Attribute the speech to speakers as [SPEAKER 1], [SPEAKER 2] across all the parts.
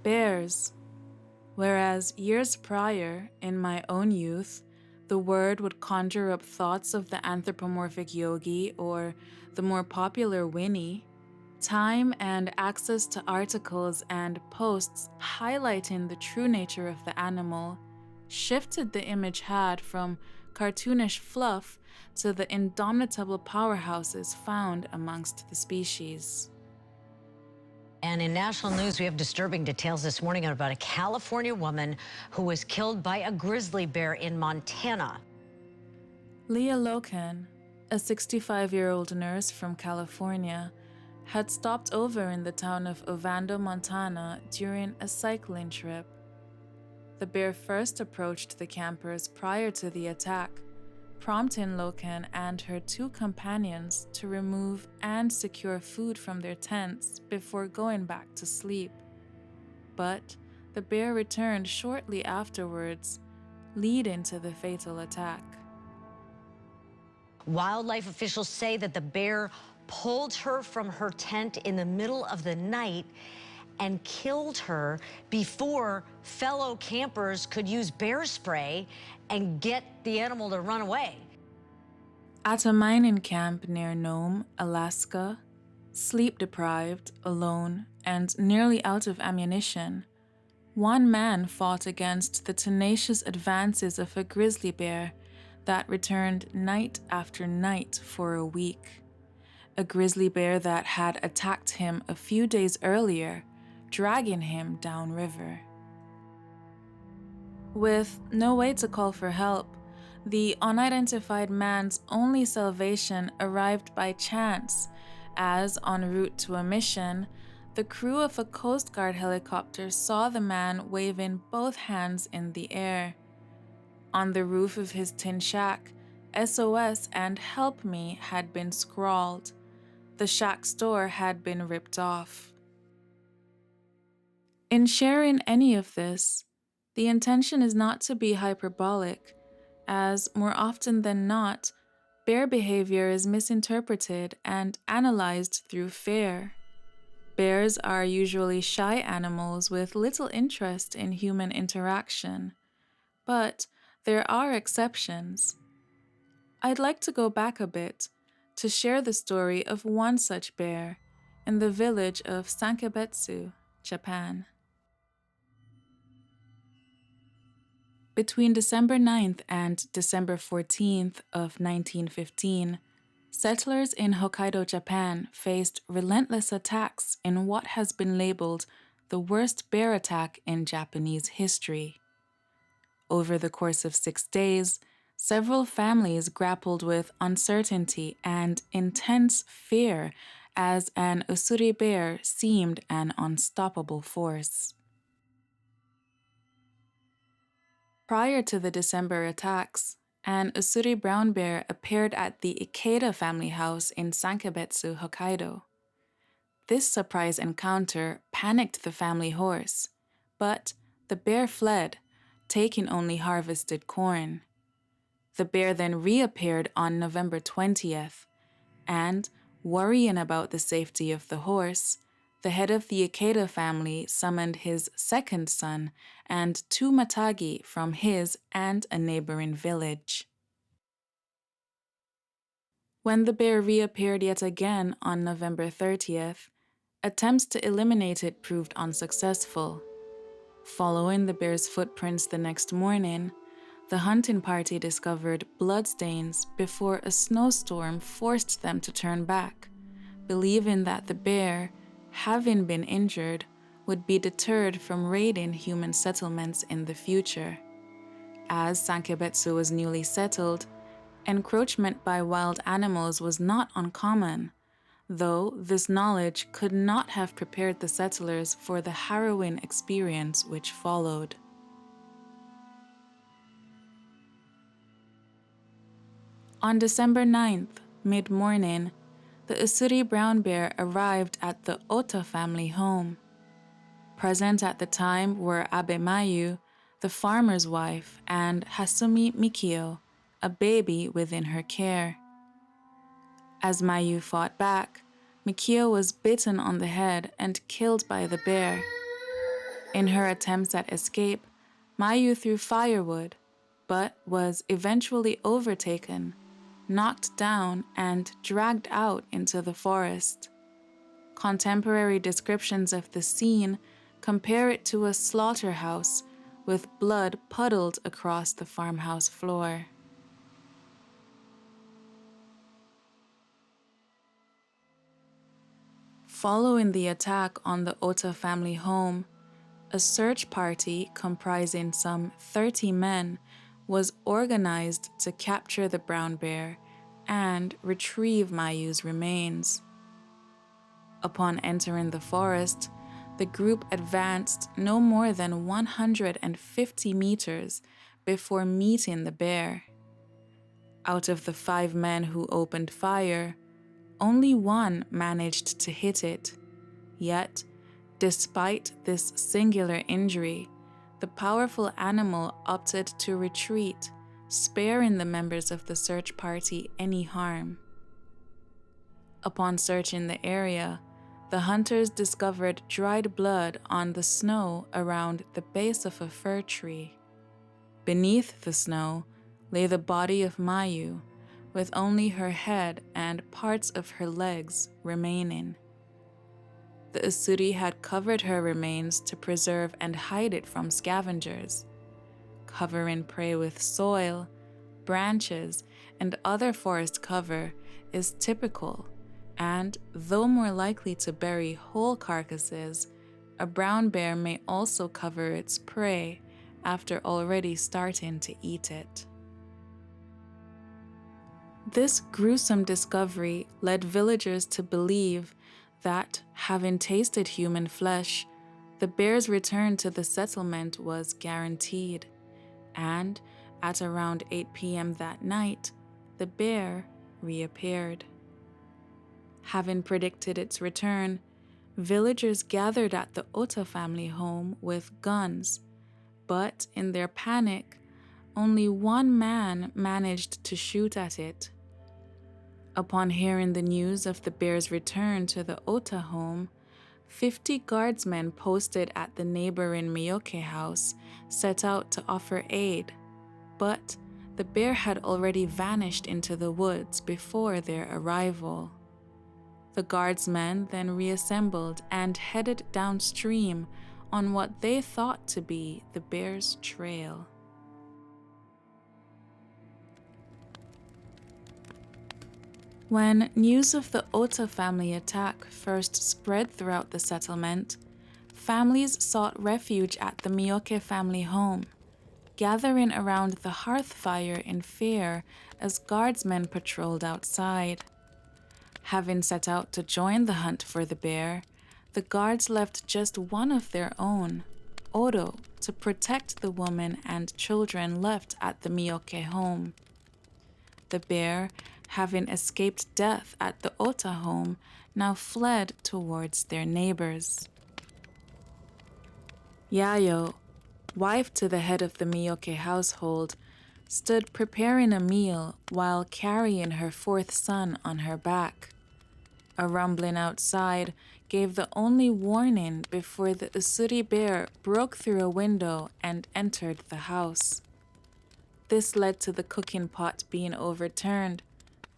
[SPEAKER 1] bears. Whereas years prior, in my own youth, the word would conjure up thoughts of the anthropomorphic yogi or the more popular Winnie, time and access to articles and posts highlighting the true nature of the animal shifted the image had from cartoonish fluff to the indomitable powerhouses found amongst the species.
[SPEAKER 2] And in national news, we have disturbing details this morning about a California woman who was killed by a grizzly bear in Montana.
[SPEAKER 1] Leah Loken, a 65-year-old nurse from California, had stopped over in the town of Ovando, Montana during a cycling trip. The bear first approached the campers prior to the attack, prompting Loken and her 2 companions to remove and secure food from their tents before going back to sleep. But the bear returned shortly afterwards, leading to the fatal attack.
[SPEAKER 2] Wildlife officials say that the bear pulled her from her tent in the middle of the night and killed her before fellow campers could use bear spray and get the animal to run away.
[SPEAKER 1] At a mining camp near Nome, Alaska, sleep-deprived, alone, and nearly out of ammunition, one man fought against the tenacious advances of a grizzly bear that returned night after night for a week. A grizzly bear that had attacked him a few days earlier, dragging him downriver. With no way to call for help, the unidentified man's only salvation arrived by chance, as en route to a mission, the crew of a Coast Guard helicopter saw the man waving both hands in the air. On the roof of his tin shack, SOS and Help Me had been scrawled. The shack's door had been ripped off. In sharing any of this, the intention is not to be hyperbolic, as more often than not, bear behavior is misinterpreted and analyzed through fear. Bears are usually shy animals with little interest in human interaction, but there are exceptions. I'd like to go back a bit to share the story of one such bear in the village of Sankebetsu, Japan. Between December 9th and December 14th of 1915, settlers in Hokkaido, Japan faced relentless attacks in what has been labeled the worst bear attack in Japanese history. Over the course of 6 days, several families grappled with uncertainty and intense fear as an Usuri bear seemed an unstoppable force. Prior to the December attacks, an Usuri brown bear appeared at the Ikeda family house in Sankebetsu, Hokkaido. This surprise encounter panicked the family horse, but the bear fled, taking only harvested corn. The bear then reappeared on November 20th, and, worrying about the safety of the horse, the head of the Ikeda family summoned his second son and 2 matagi from his and a neighboring village. When the bear reappeared yet again on November 30th, attempts to eliminate it proved unsuccessful. Following the bear's footprints the next morning, the hunting party discovered bloodstains before a snowstorm forced them to turn back, believing that the bear, having been injured, would be deterred from raiding human settlements in the future. As Sankebetsu was newly settled, encroachment by wild animals was not uncommon, though this knowledge could not have prepared the settlers for the harrowing experience which followed. On December 9th, mid-morning, the Usuri brown bear arrived at the Ota family home. Present at the time were Abe Mayu, the farmer's wife, and Hasumi Mikio, a baby within her care. As Mayu fought back, Mikio was bitten on the head and killed by the bear. In her attempts at escape, Mayu threw firewood, but was eventually overtaken, knocked down, and dragged out into the forest. Contemporary descriptions of the scene compare it to a slaughterhouse with blood puddled across the farmhouse floor. Following the attack on the Ota family home, a search party comprising some 30 men was organized to capture the brown bear and retrieve Mayu's remains. Upon entering the forest, the group advanced no more than 150 meters before meeting the bear. Out of the 5 men who opened fire, only one managed to hit it. Yet, despite this singular injury, the powerful animal opted to retreat, sparing the members of the search party any harm. Upon searching the area, the hunters discovered dried blood on the snow around the base of a fir tree. Beneath the snow lay the body of Mayu, with only her head and parts of her legs remaining. The Usuri had covered her remains to preserve and hide it from scavengers. Covering prey with soil, branches, and other forest cover is typical, and though more likely to bury whole carcasses, a brown bear may also cover its prey after already starting to eat it. This gruesome discovery led villagers to believe that, having tasted human flesh, the bear's return to the settlement was guaranteed, and at around 8 p.m. that night, the bear reappeared. Having predicted its return, villagers gathered at the Ota family home with guns, but in their panic, only one man managed to shoot at it. Upon hearing the news of the bear's return to the Ota home, 50 guardsmen posted at the neighboring Miyoke house set out to offer aid, but the bear had already vanished into the woods before their arrival. The guardsmen then reassembled and headed downstream on what they thought to be the bear's trail. When news of the Ota family attack first spread throughout the settlement, families sought refuge at the Miyoke family home, gathering around the hearth fire in fear as guardsmen patrolled outside. Having set out to join the hunt for the bear, the guards left just one of their own, Odo, to protect the woman and children left at the Miyoke home. The bear, having escaped death at the Ota home, now fled towards their neighbors. Yayo, wife to the head of the Miyoke household, stood preparing a meal while carrying her 4th son on her back. A rumbling outside gave the only warning before the Usuri bear broke through a window and entered the house. This led to the cooking pot being overturned,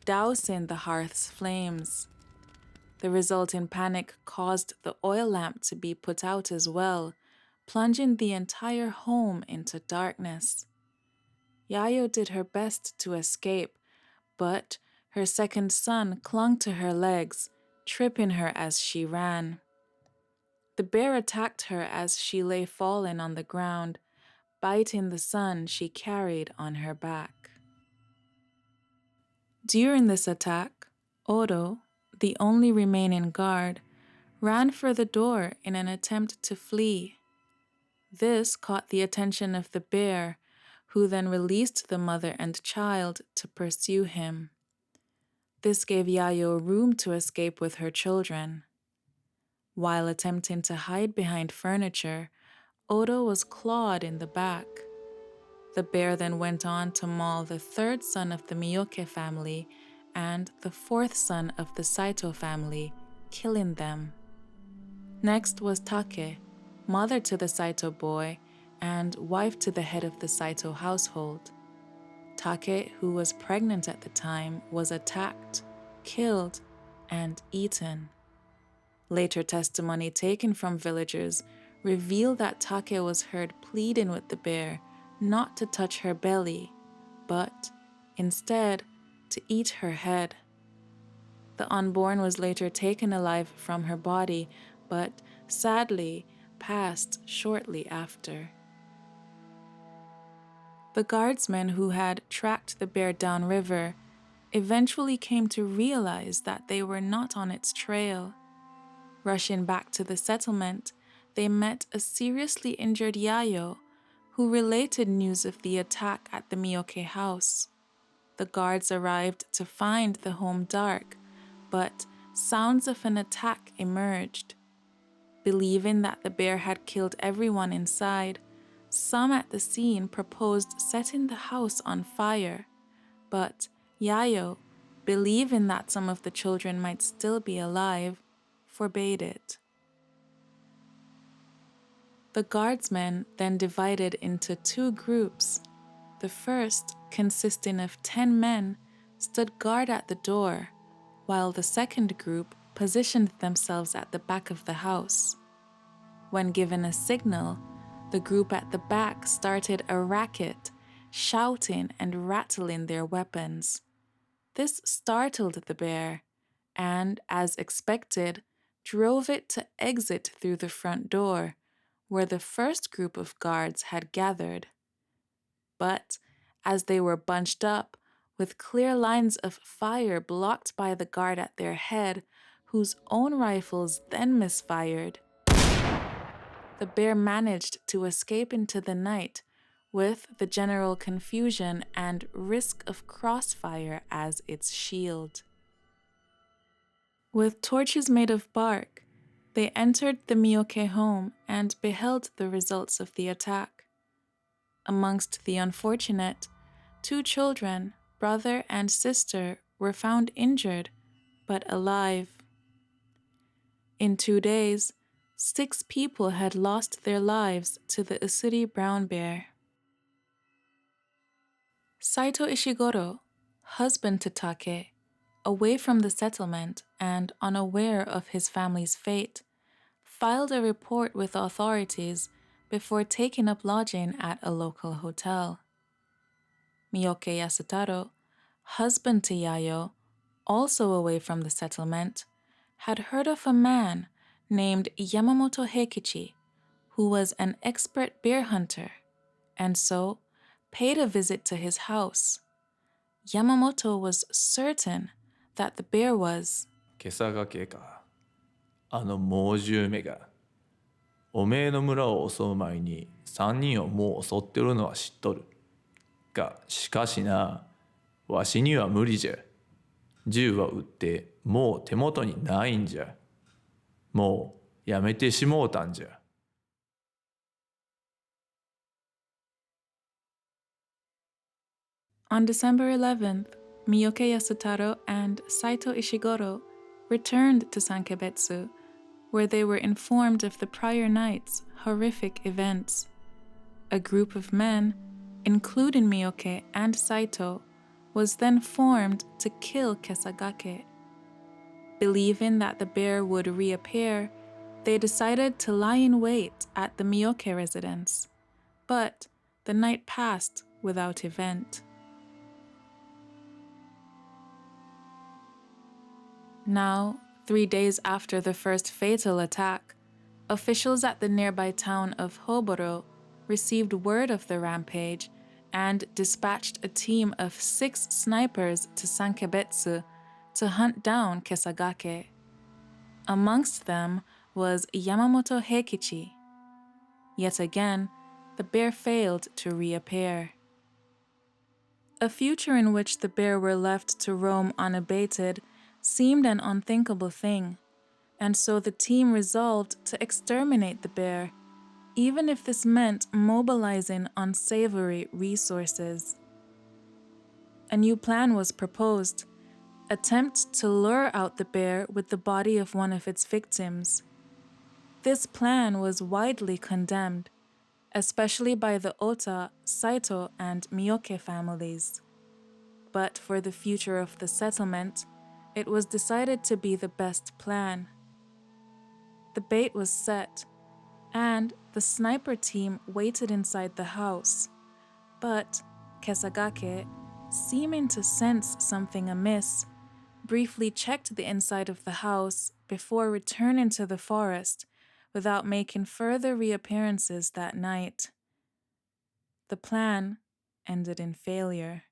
[SPEAKER 1] dousing the hearth's flames. The resulting panic caused the oil lamp to be put out as well, plunging the entire home into darkness. Yayo did her best to escape, but her 2nd son clung to her legs, tripping her as she ran. The bear attacked her as she lay fallen on the ground, biting the son she carried on her back. During this attack, Odo, the only remaining guard, ran for the door in an attempt to flee. This caught the attention of the bear, who then released the mother and child to pursue him. This gave Yayo room to escape with her children. While attempting to hide behind furniture, Odo was clawed in the back. The bear then went on to maul the 3rd son of the Miyoke family and the 4th son of the Saito family, killing them. Next was Take, mother to the Saito boy and wife to the head of the Saito household. Take, who was pregnant at the time, was attacked, killed, and eaten. Later testimony taken from villagers revealed that Take was heard pleading with the bear not to touch her belly, but instead to eat her head. The unborn was later taken alive from her body, but sadly passed shortly after. The guardsmen who had tracked the bear downriver eventually came to realize that they were not on its trail. Rushing back to the settlement, they met a seriously injured Yayo who related news of the attack at the Miyoke house. The guards arrived to find the home dark, but sounds of an attack emerged. Believing that the bear had killed everyone inside, some at the scene proposed setting the house on fire, but Yayo, believing that some of the children might still be alive, forbade it. The guardsmen then divided into two groups. The first, consisting of 10 men, stood guard at the door, while the second group positioned themselves at the back of the house. When given a signal, the group at the back started a racket, shouting and rattling their weapons. This startled the bear, and, as expected, drove it to exit through the front door, where the first group of guards had gathered. But as they were bunched up, with clear lines of fire blocked by the guard at their head, whose own rifles then misfired, the bear managed to escape into the night, with the general confusion and risk of crossfire as its shield. With torches made of bark, they entered the Miyoke home and beheld the results of the attack. Amongst the unfortunate, 2 children, brother and sister, were found injured, but alive. In 2 days, 6 people had lost their lives to the Usuri brown bear. Saito Ishiguro, husband to Take, away from the settlement and unaware of his family's fate, filed a report with authorities before taking up lodging at a local hotel. Miyoke Yasutaro, husband to Yayo, also away from the settlement, had heard of a man named Yamamoto Heikichi, who was an expert bear hunter, and so paid a visit to his house. Yamamoto was certain that the bear was
[SPEAKER 3] 袈裟掛けか。あの猛獣めが。おめえの村を襲う前に3人をもう襲ってるのは知っとる。が、しかしな、わしには無理じゃ。銃は撃ってもう手元にないんじゃ。もうやめてしもうたんじゃ。
[SPEAKER 1] On December 11th, Miyoke Yasutaro and Saito Ishiguro returned to Sankebetsu, where they were informed of the prior night's horrific events. A group of men, including Miyoke and Saito, was then formed to kill Kesagake. Believing that the bear would reappear, they decided to lie in wait at the Miyoke residence, but the night passed without event. Now, 3 days after the first fatal attack, officials at the nearby town of Hoboro received word of the rampage and dispatched a team of 6 snipers to Sankebetsu to hunt down Kesagake. Amongst them was Yamamoto Heikichi. Yet again, the bear failed to reappear. A future in which the bear were left to roam unabated seemed an unthinkable thing, and so the team resolved to exterminate the bear, even if this meant mobilizing unsavory resources. A new plan was proposed: attempt to lure out the bear with the body of one of its victims. This plan was widely condemned, especially by the Ota, Saito, and Miyoke families. But for the future of the settlement, it was decided to be the best plan. The bait was set, and the sniper team waited inside the house. But Kesagake, seeming to sense something amiss, briefly checked the inside of the house before returning to the forest without making further reappearances that night. The plan ended in failure.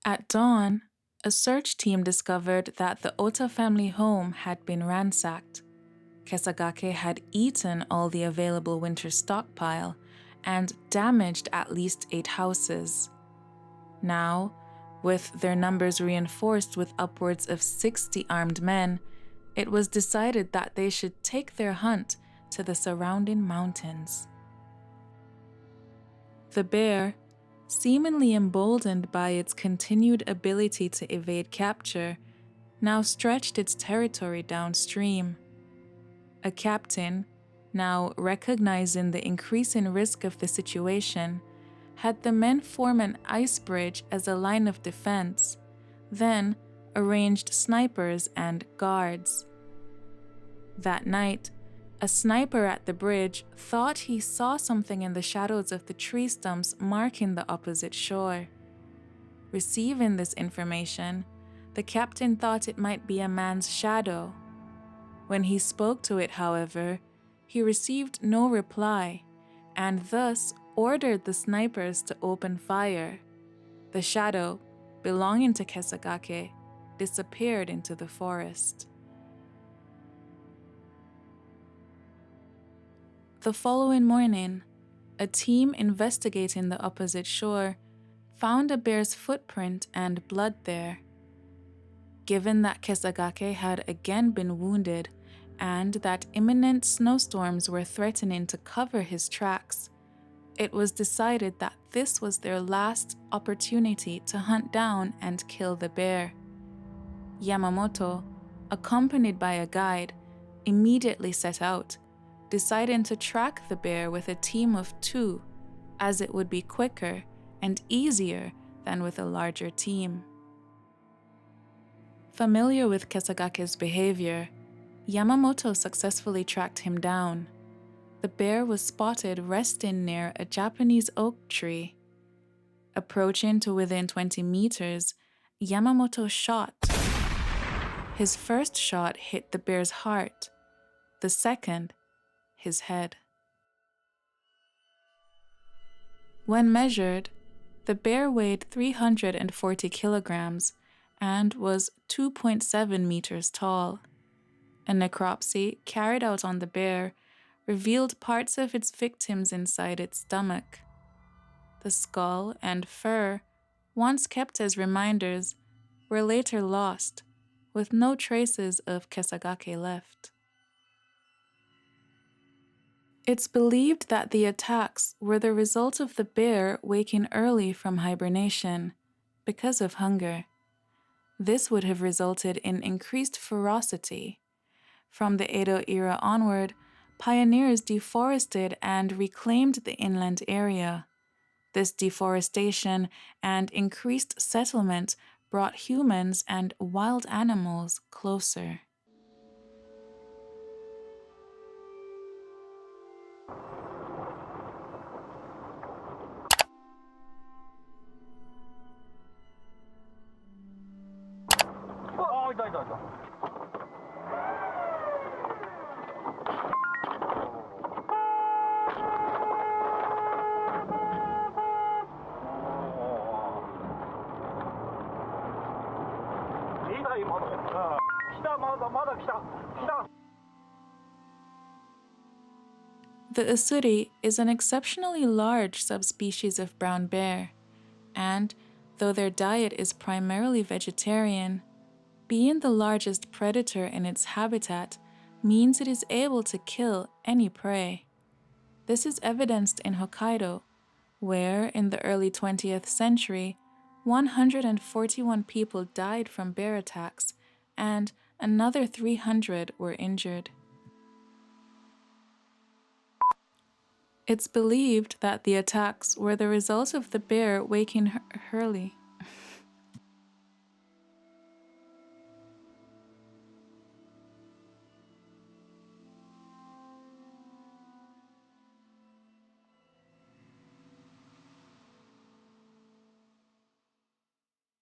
[SPEAKER 1] At dawn, a search team discovered that the Ota family home had been ransacked. Kesagake had eaten all the available winter stockpile and damaged at least 8 houses. Now, with their numbers reinforced with upwards of 60 armed men, it was decided that they should take their hunt to the surrounding mountains. The bear, seemingly emboldened by its continued ability to evade capture, now stretched its territory downstream. A captain, now recognizing the increasing risk of the situation, had the men form an ice bridge as a line of defense, then arranged snipers and guards. That night, a sniper at the bridge thought he saw something in the shadows of the tree stumps marking the opposite shore. Receiving this information, the captain thought it might be a man's shadow. When he spoke to it, however, he received no reply, and thus ordered the snipers to open fire. The shadow, belonging to Kesagake, disappeared into the forest. The following morning, a team investigating the opposite shore found a bear's footprint and blood there. Given that Kesagake had again been wounded and that imminent snowstorms were threatening to cover his tracks, it was decided that this was their last opportunity to hunt down and kill the bear. Yamamoto, accompanied by a guide, immediately set out, deciding to track the bear with a team of 2, as it would be quicker and easier than with a larger team. Familiar with Kesagake's behavior, Yamamoto successfully tracked him down. The bear was spotted resting near a Japanese oak tree. Approaching to within 20 meters, Yamamoto shot. His first shot hit the bear's heart, the second, his head. When measured, the bear weighed 340 kilograms and was 2.7 meters tall. A necropsy carried out on the bear revealed parts of its victims inside its stomach. The skull and fur, once kept as reminders, were later lost, with no traces of Kesagake left. It's believed that the attacks were the result of the bear waking early from hibernation because of hunger. This would have resulted in increased ferocity. From the Edo era onward, pioneers deforested and reclaimed the inland area. This deforestation and increased settlement brought humans and wild animals closer. The Usuri is an exceptionally large subspecies of brown bear, and though their diet is primarily vegetarian, being the largest predator in its habitat means it is able to kill any prey. This is evidenced in Hokkaido, where in the early 20th century, 141 people died from bear attacks, and Another 300 were injured. It's believed that the attacks were the result of the bear waking Hurley.